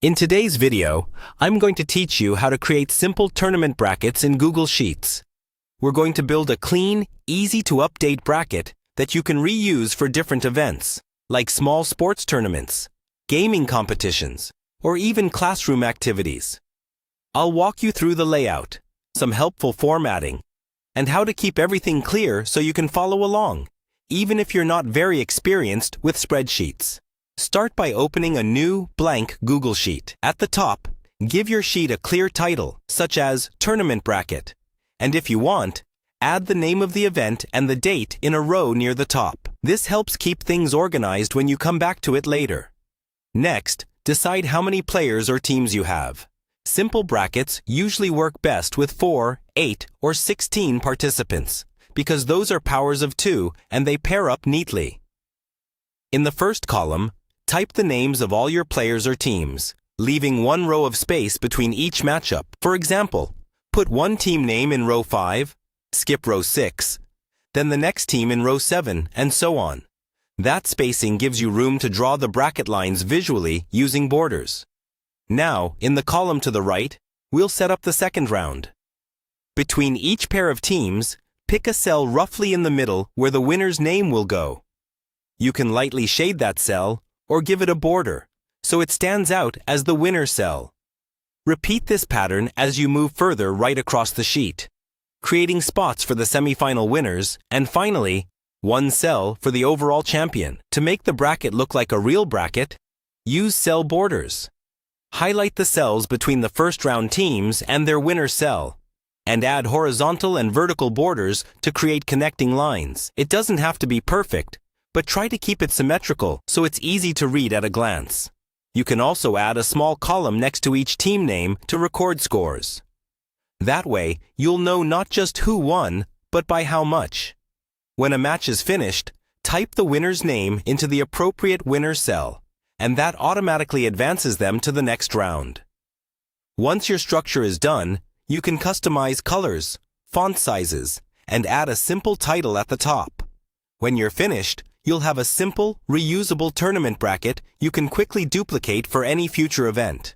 In today's video, I'm going to teach you how to create simple tournament brackets in Google Sheets. We're going to build a clean, easy-to-update bracket that you can reuse for different events, like small sports tournaments, gaming competitions, or even classroom activities. I'll walk you through the layout, some helpful formatting, and how to keep everything clear so you can follow along, even if you're not very experienced with spreadsheets. Start by opening a new, blank Google Sheet. At the top, give your sheet a clear title, such as Tournament Bracket. And if you want, add the name of the event and the date in a row near the top. This helps keep things organized when you come back to it later. Next, decide how many players or teams you have. Simple brackets usually work best with 4, 8, or 16 participants, because those are powers of 2 and they pair up neatly. In the first column, type the names of all your players or teams, leaving one row of space between each matchup. For example, put one team name in row 5, skip row 6, then the next team in row 7, and so on. That spacing gives you room to draw the bracket lines visually using borders. Now, in the column to the right, we'll set up the second round. Between each pair of teams, pick a cell roughly in the middle where the winner's name will go. You can lightly shade that cell or give it a border, so it stands out as the winner cell. Repeat this pattern as you move further right across the sheet, creating spots for the semifinal winners, and finally, one cell for the overall champion. To make the bracket look like a real bracket, use cell borders. Highlight the cells between the first round teams and their winner cell, and add horizontal and vertical borders to create connecting lines. It doesn't have to be perfect, but try to keep it symmetrical so it's easy to read at a glance. You can also add a small column next to each team name to record scores. That way, you'll know not just who won, but by how much. When a match is finished, type the winner's name into the appropriate winner cell, and that automatically advances them to the next round. Once your structure is done, you can customize colors, font sizes, and add a simple title at the top. When you're finished, you'll have a simple, reusable tournament bracket you can quickly duplicate for any future event.